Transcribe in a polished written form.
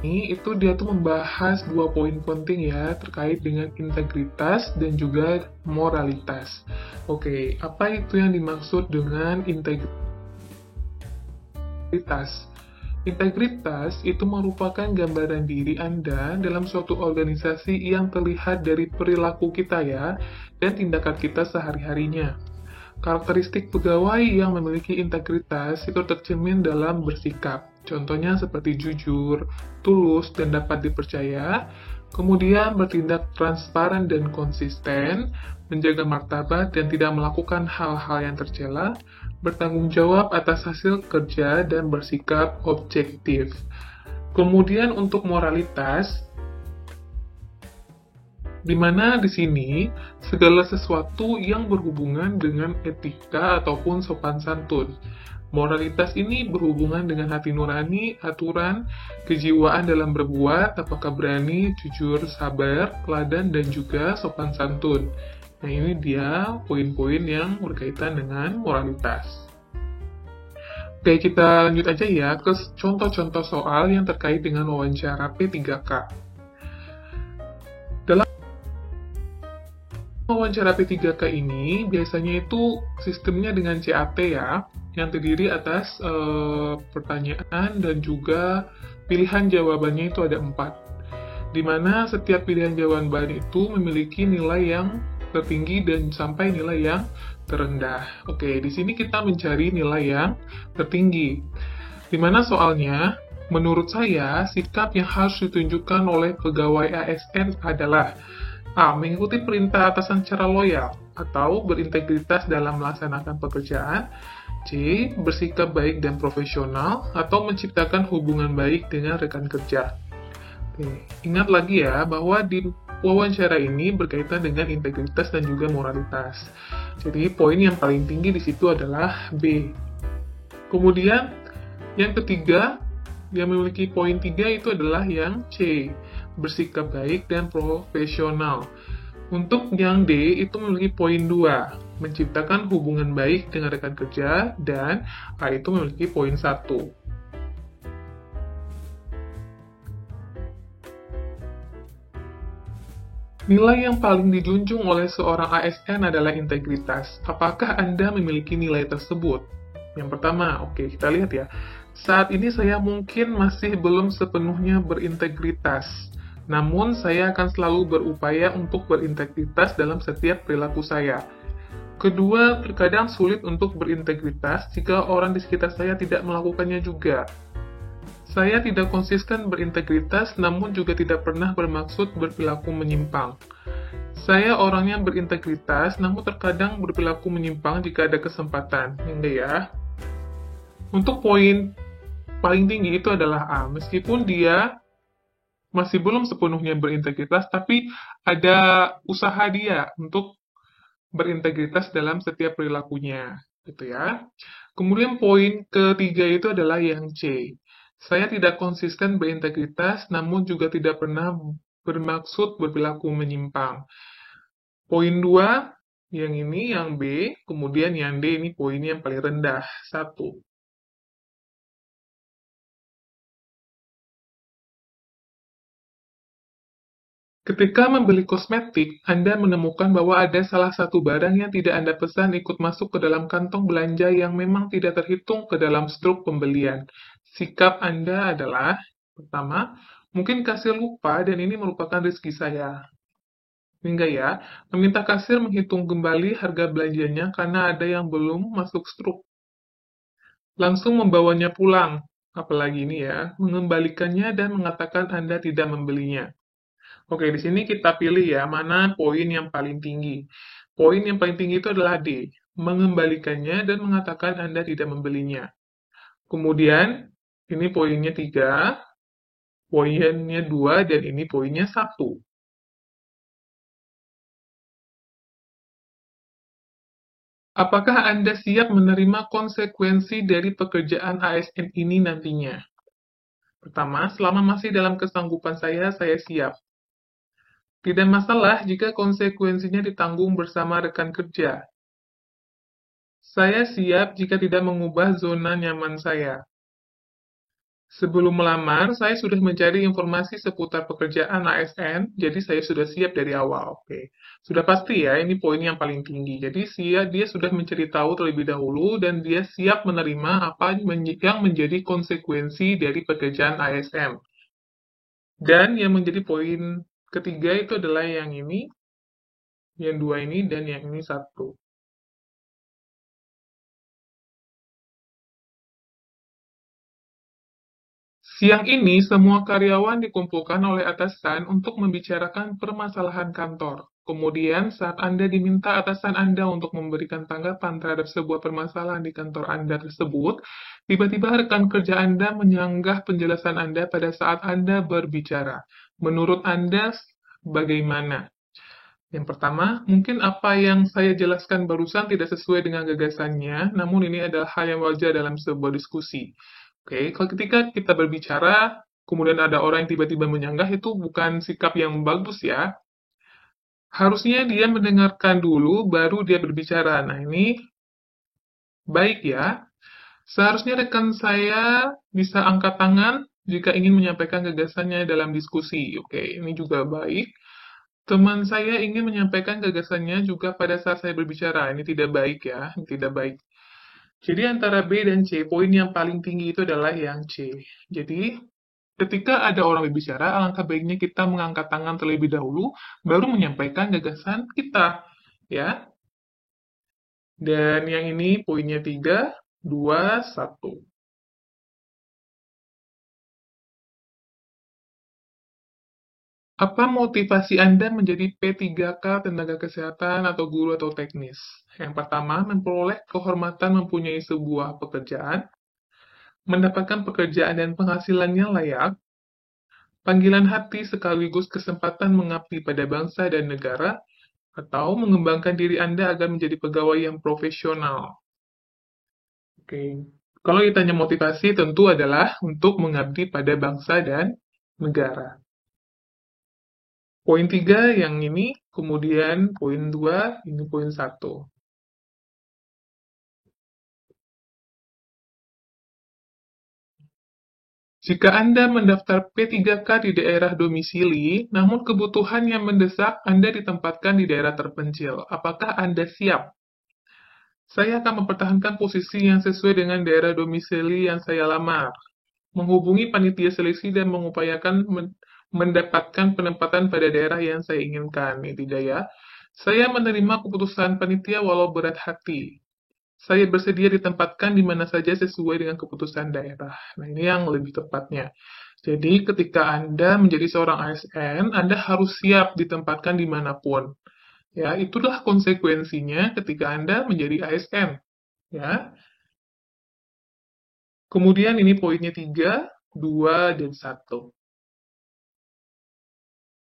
itu dia tuh membahas dua poin penting ya terkait dengan integritas dan juga moralitas. Oke, apa itu yang dimaksud dengan integritas? Integritas itu merupakan gambaran diri Anda dalam suatu organisasi yang terlihat dari perilaku kita ya, dan tindakan kita sehari-harinya. Karakteristik pegawai yang memiliki integritas itu tercermin dalam bersikap. Contohnya seperti jujur, tulus, dan dapat dipercaya, kemudian bertindak transparan dan konsisten, menjaga martabat dan tidak melakukan hal-hal yang tercela, bertanggung jawab atas hasil kerja, dan bersikap objektif. Kemudian untuk moralitas, di mana di sini segala sesuatu yang berhubungan dengan etika ataupun sopan santun. Moralitas ini berhubungan dengan hati nurani, aturan, kejiwaan dalam berbuat, apakah berani, jujur, sabar, teladan, dan juga sopan santun. Nah, ini dia poin-poin yang berkaitan dengan moralitas. Oke, kita lanjut aja ya ke contoh-contoh soal yang terkait dengan wawancara P3K. Dalam wawancara P3K ini biasanya itu sistemnya dengan CAT ya, yang terdiri atas pertanyaan dan juga pilihan jawabannya itu ada 4. Di mana setiap pilihan jawaban itu memiliki nilai yang tertinggi dan sampai nilai yang terendah. Oke, di sini kita mencari nilai yang tertinggi. Di mana soalnya, menurut saya, sikap yang harus ditunjukkan oleh pegawai ASN adalah A. Mengikuti perintah atasan secara loyal atau berintegritas dalam melaksanakan pekerjaan. C. Bersikap baik dan profesional atau menciptakan hubungan baik dengan rekan kerja. Oke, ingat lagi ya bahwa di wawancara ini berkaitan dengan integritas dan juga moralitas. Jadi poin yang paling tinggi di situ adalah B. Kemudian yang ketiga yang memiliki poin 3 itu adalah yang C, bersikap baik dan profesional. Untuk yang D itu memiliki poin 2, menciptakan hubungan baik dengan rekan kerja, dan A itu memiliki poin 1. Nilai yang paling dijunjung oleh seorang ASN adalah integritas. Apakah Anda memiliki nilai tersebut? Yang pertama, oke, kita lihat ya. Saat ini saya mungkin masih belum sepenuhnya berintegritas. Namun, saya akan selalu berupaya untuk berintegritas dalam setiap perilaku saya. Kedua, terkadang sulit untuk berintegritas jika orang di sekitar saya tidak melakukannya juga. Saya tidak konsisten berintegritas, namun juga tidak pernah bermaksud berperilaku menyimpang. Saya orangnya berintegritas, namun terkadang berperilaku menyimpang jika ada kesempatan. Enggak ya? Untuk poin paling tinggi itu adalah A. Meskipun dia masih belum sepenuhnya berintegritas, tapi ada usaha dia untuk berintegritas dalam setiap perilakunya, gitu ya. Kemudian poin ketiga itu adalah yang C. Saya tidak konsisten berintegritas, namun juga tidak pernah bermaksud berperilaku menyimpang. Poin 2, yang ini, yang B, kemudian yang D, ini poinnya yang paling rendah, 1. Ketika membeli kosmetik, Anda menemukan bahwa ada salah satu barang yang tidak Anda pesan ikut masuk ke dalam kantong belanja yang memang tidak terhitung ke dalam struk pembelian. Sikap Anda adalah, pertama, mungkin kasir lupa dan ini merupakan rezeki saya. Hingga ya, meminta kasir menghitung kembali harga belanjanya karena ada yang belum masuk struk. Langsung membawanya pulang, apalagi ini ya, mengembalikannya dan mengatakan Anda tidak membelinya. Oke, di sini kita pilih ya, mana poin yang paling tinggi. Poin yang paling tinggi itu adalah D, mengembalikannya dan mengatakan Anda tidak membelinya. Kemudian, ini poinnya 3, poinnya 2, dan ini poinnya 1. Apakah Anda siap menerima konsekuensi dari pekerjaan ASN ini nantinya? Pertama, selama masih dalam kesanggupan saya siap. Tidak masalah jika konsekuensinya ditanggung bersama rekan kerja. Saya siap jika tidak mengubah zona nyaman saya. Sebelum melamar, saya sudah mencari informasi seputar pekerjaan ASN, jadi saya sudah siap dari awal. Oke, sudah pasti ya, ini poin yang paling tinggi. Jadi dia sudah mencari tahu terlebih dahulu dan dia siap menerima apa yang menjadi konsekuensi dari pekerjaan ASN. Dan yang menjadi poin ketiga itu adalah yang ini, yang dua ini, dan yang ini satu. Siang ini, semua karyawan dikumpulkan oleh atasan untuk membicarakan permasalahan kantor. Kemudian, saat Anda diminta atasan Anda untuk memberikan tanggapan terhadap sebuah permasalahan di kantor Anda tersebut, tiba-tiba rekan kerja Anda menyanggah penjelasan Anda pada saat Anda berbicara. Menurut Anda, bagaimana? Yang pertama, mungkin apa yang saya jelaskan barusan tidak sesuai dengan gagasannya, namun ini adalah hal yang wajar dalam sebuah diskusi. Oke, kalau ketika kita berbicara, kemudian ada orang yang tiba-tiba menyanggah, itu bukan sikap yang bagus ya. Harusnya dia mendengarkan dulu, baru dia berbicara. Nah, ini baik ya. Seharusnya rekan saya bisa angkat tangan jika ingin menyampaikan gagasannya dalam diskusi. Oke, ini juga baik. Teman saya ingin menyampaikan gagasannya juga pada saat saya berbicara. Ini tidak baik ya, ini tidak baik. Jadi antara B dan C, poin yang paling tinggi itu adalah yang C. Jadi ketika ada orang berbicara, alangkah baiknya kita mengangkat tangan terlebih dahulu, baru menyampaikan gagasan kita, ya. Dan yang ini poinnya 3, 2, 1. Apa motivasi Anda menjadi P3K tenaga kesehatan atau guru atau teknis? Yang pertama, memperoleh kehormatan mempunyai sebuah pekerjaan, mendapatkan pekerjaan dan penghasilannya layak, panggilan hati sekaligus kesempatan mengabdi pada bangsa dan negara, atau mengembangkan diri Anda agar menjadi pegawai yang profesional. Oke. Kalau ditanya motivasi, tentu adalah untuk mengabdi pada bangsa dan negara. Poin 3 yang ini, kemudian poin 2, ini poin 1. Jika Anda mendaftar P3K di daerah domisili, namun kebutuhan yang mendesak Anda ditempatkan di daerah terpencil, apakah Anda siap? Saya akan mempertahankan posisi yang sesuai dengan daerah domisili yang saya lamar, menghubungi panitia seleksi dan mengupayakan mendapatkan penempatan pada daerah yang saya inginkan. Ini tidak ya. Saya menerima keputusan panitia walau berat hati. Saya bersedia ditempatkan di mana saja sesuai dengan keputusan daerah. Nah, ini yang lebih tepatnya. Jadi, ketika Anda menjadi seorang ASN, Anda harus siap ditempatkan dimanapun. Ya, itulah konsekuensinya ketika Anda menjadi ASN. Ya, kemudian ini poinnya 3, 2, dan 1.